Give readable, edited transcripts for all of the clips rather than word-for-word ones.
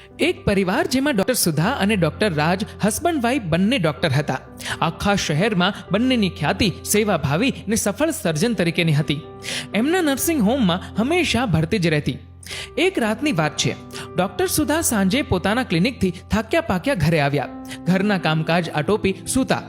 એક પરિવાર જેમાં ડોક્ટર સુધા અને ડોક્ટર રાજ હસબન્ડ વાઇફ બંને ડોક્ટર હતા. આખા શહેરમાં બંનેની ખ્યાતિ સેવાભાવી ને સફળ સર્જન તરીકેની હતી. એમના નર્સિંગ હોમમાં હંમેશા ભરતી જ રહેતી. એક રાતની વાત છે. ડોક્ટર સુધા સાંજે પોતાના ક્લિનિકથી થાક્યા પાક્યા ઘરે આવ્યા. ઘરના કામકાજ આટોપી સૂતા.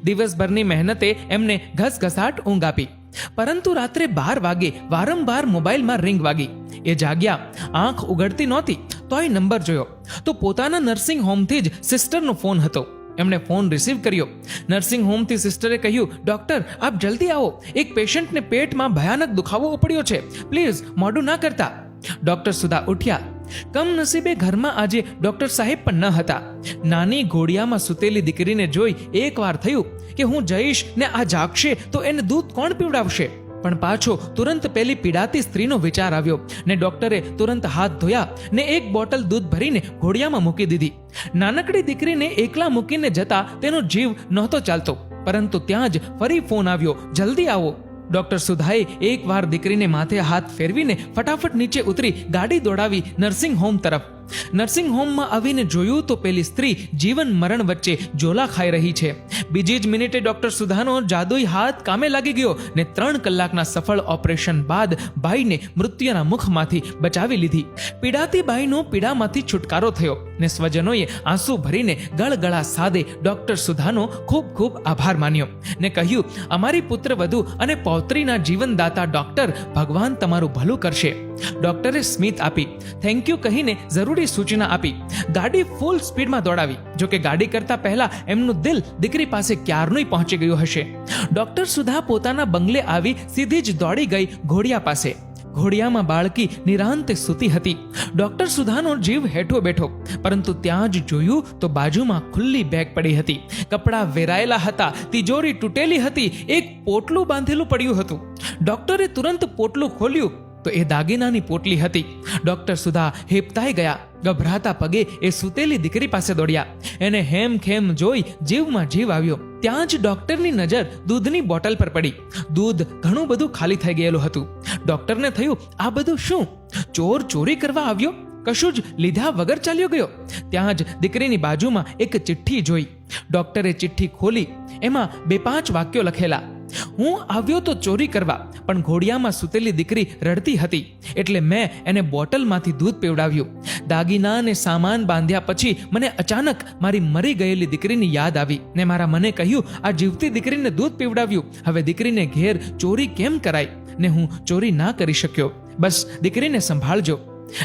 દિવસભરની મહેનતે એમને ઘસઘસાટ ઊંઘ આપી. પરંતુ રાત્રે 12 વાગે વારંવાર મોબાઈલમાં રિંગ વાગી. એ જાગ્યા. આંખ ઉઘડતી નહોતી તોય નંબર જોયો તો પોતાના નર્સિંગ હોમથી જ સિસ્ટરનો ફોન હતો. એમણે ફોન રિસીવ કર્યો. નર્સિંગ હોમથી સિસ્ટરે કહ્યું, ડોક્ટર આપ જલ્દી આવો, એક પેશન્ટને પેટમાં ભયાનક દુખાવો ઉપડ્યો છે, પ્લીઝ મોડું ના કરતા. ડોક્ટર સુધા ઉઠ્યા. કમનસીબે ઘરમાં આજે ડોક્ટર સાહેબ પણ ન હતા. નાની ઘોડિયામાં સૂતેલી દીકરીને જોઈ એકવાર થયું કે હું જઈશ ને આ જાગશે તો એને દૂધ કોણ પીવડાવશે. પણ પાછો તુરંત પેલી પીડાતી સ્ત્રીનો વિચાર આવ્યો ને ડોક્ટરે તુરંત હાથ ધોયા ને એક બોટલ દૂધ ભરીને ઘોડિયામાં મૂકી દીધી. નાનકડી દીકરીને એકલા મૂકીને જતા તેનો જીવ નહોતો ચાલતો. પરંતુ ત્યાં જ ફરી ફોન આવ્યો, જલ્દી આવો. ડોક્ટર સુધાએ એકવાર દીકરીને માથે હાથ ફેરવીને ફટાફટ નીચે ઉતરી ગાડી દોડાવી નર્સિંગ હોમ તરફ. નર્સિંગ હોમમાં આવીને જોયું તો પેલી સ્ત્રી જીવન મરણ વચ્ચે ઝોલા ખાઈ રહી છે. બીજી જ મિનિટે ડોક્ટર સુધાનો જાદુઈ હાથ કામે લાગી ગયો ને 3 કલાકના સફળ ઓપરેશન બાદ બાઈને મૃત્યુના મુખમાંથી બચાવી લીધી. પીડાતી બાઈનો પીડામાંથી છુટકારો થયો ને સ્વજનોએ આંસુ ભરીને ગળગળા સાદે ડોક્ટર સુધાનો ખૂબ ખૂબ આભાર માન્યો ને કહ્યું, અમારી પુત્રવધુ અને પૌત્રીના જીવનદાતા ડોક્ટર, ભગવાન તમારું ભલું કરશે. ડોક્ટરે સ્મિત આપી, થેન્ક યુ કહીને જરૂરી સૂચના આપી. ગાડી ફૂલ સ્પીડમાં દોડાવી. જોકે ગાડી કરતા પહેલા એમનું દિલ દીકરી પાસે ક્યારનું પહોંચી ગયું હશે. ડોક્ટર સુધા પોતાના બંગલે આવી સીધી જ દોડી ગઈ ઘોડિયા પાસે. ઘોડિયામાં બાળકી નિરાંતે સૂતી હતી. ડોક્ટર સુધાનો જીવ હેઠો બેઠો. પરંતુ ત્યાં જ જોયું તો બાજુમાં ખુલ્લી બેગ પડી હતી. કપડાં વેરાયેલા હતા, તિજોરી તૂટેલી હતી, એક પોટલું બાંધેલું પડ્યું હતું. ડોક્ટરે તુરંત પોટલું ખોલ્યું તો એ દાગીનાની પોટલી હતી. ડોક્ટર સુધા હેપતાઈ ગયા. ગભરાતા પગે એ સૂતેલી દીકરી પાસે દોડ્યા. એને હેમખેમ જોઈ જીવમાં જીવ આવ્યો. ત્યાં જ ડોક્ટરની નજર દૂધની બોટલ પર પડી. દૂધ ઘણું બધું ખાલી થઈ ગયેલું હતું. ડોક્ટરને થયું, આ બધું શું? ચોર ચોરી કરવા આવ્યો? કશું જ લીધા વગર ચાલ્યો ગયો? ત્યાં જ દીકરીની બાજુમાં એક ચિઠ્ઠી જોઈ. ડોક્ટરે ચિઠ્ઠી ખોલી. એમાં 2-5 વાક્યો લખેલા. હું આવ્યો તો ચોરી કરવા, પણ ઘોડિયામાં સૂતેલી દીકરી રડતી હતી એટલે મેં એને બોટલમાંથી દૂધ પીવડાવ્યું. દાગીના અને સામાન બાંધ્યા પછી મને અચાનક મારી મરી ગયેલી દીકરીની યાદ આવી ને મારા મને કહ્યું, આ જીવતી દીકરીને દૂધ પીવડાવ્યું. હવે દીકરીને ઘેર ચોરી કેમ કરાય? ને હું ચોરી ના કરી શક્યો. બસ દીકરીને સંભાળજો.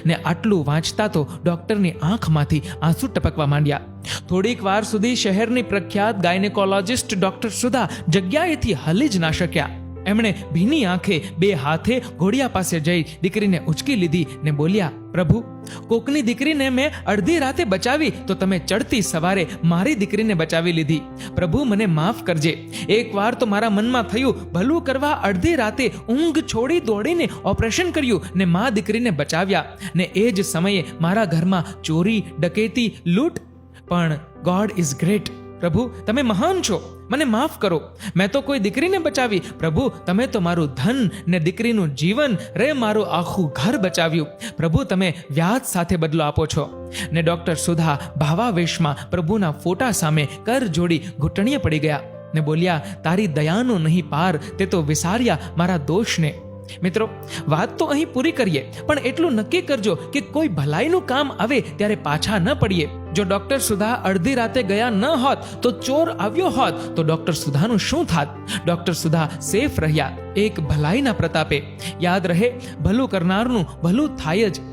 ને આટલું વાંચતા તો ડોક્ટરની આંખમાંથી આંસુ ટપકવા માંડ્યા. થોડીક વાર સુધી શહેરની પ્રખ્યાત ગાયનેકોલોજિસ્ટ ડોક્ટર સુધા જગ્યાએથી હલી જ ના શક્યા. એમણે ભીની આંખે 2 હાથે ઘોડિયા પાસે જઈ દીકરીને ઉચકી લીધી ને બોલ્યા, પ્રભુ, કોકની દીકરીને મેં અડધી રાતે બચાવી તો તમે ચડતી સવારે મારી દીકરીને બચાવી લીધી. પ્રભુ, મને માફ કરજે. એકવાર તો મારા મનમાં થયું, ભલું કરવા અડધી રાતે ઊંઘ છોડી દોડીને ઓપરેશન કર્યું ને મા દીકરીને બચાવ્યા. ને એ જ સમયે મારા ઘરમાં ચોરી, ડકેતી, લૂંટ. પણ ગોડ ઇઝ ગ્રેટ. પ્રભુ, તમે મહાન છો. મને માફ કરો. મેં તો કોઈ દીકરીને બચાવી. પ્રભુ, તમે તો મારું ધન ને દીકરીનું જીવન રે મારું આખું ઘર બચાવ્યું. પ્રભુ, તમે વ્યાજ સાથે બદલો આપો છો. ને ડોક્ટર સુધા ભાવાવેશમાં પ્રભુના ફોટા સામે કર જોડી ઘૂંટણીએ પડી ગયા ને બોલ્યા, તારી દયાનો નહીં પાર, તે તો વિસાર્યા મારા દોષને. મિત્રો, વાત તો અહીં પૂરી કરીએ, પણ એટલું નક્કી કરજો કે કોઈ ભલાઈનું કામ આવે ત્યારે પાછા ન પડીએ. જો ડોક્ટર સુધા અડધી રાતે ગયા ન હોત તો ચોર આવ્યો હોત તો ડોક્ટર સુધાનું શું થાત? ડોક્ટર સુધા સેફ રહ્યા એક ભલાઈના પ્રતાપે. યાદ રહે, ભલું કરનારનું ભલું થાય જ.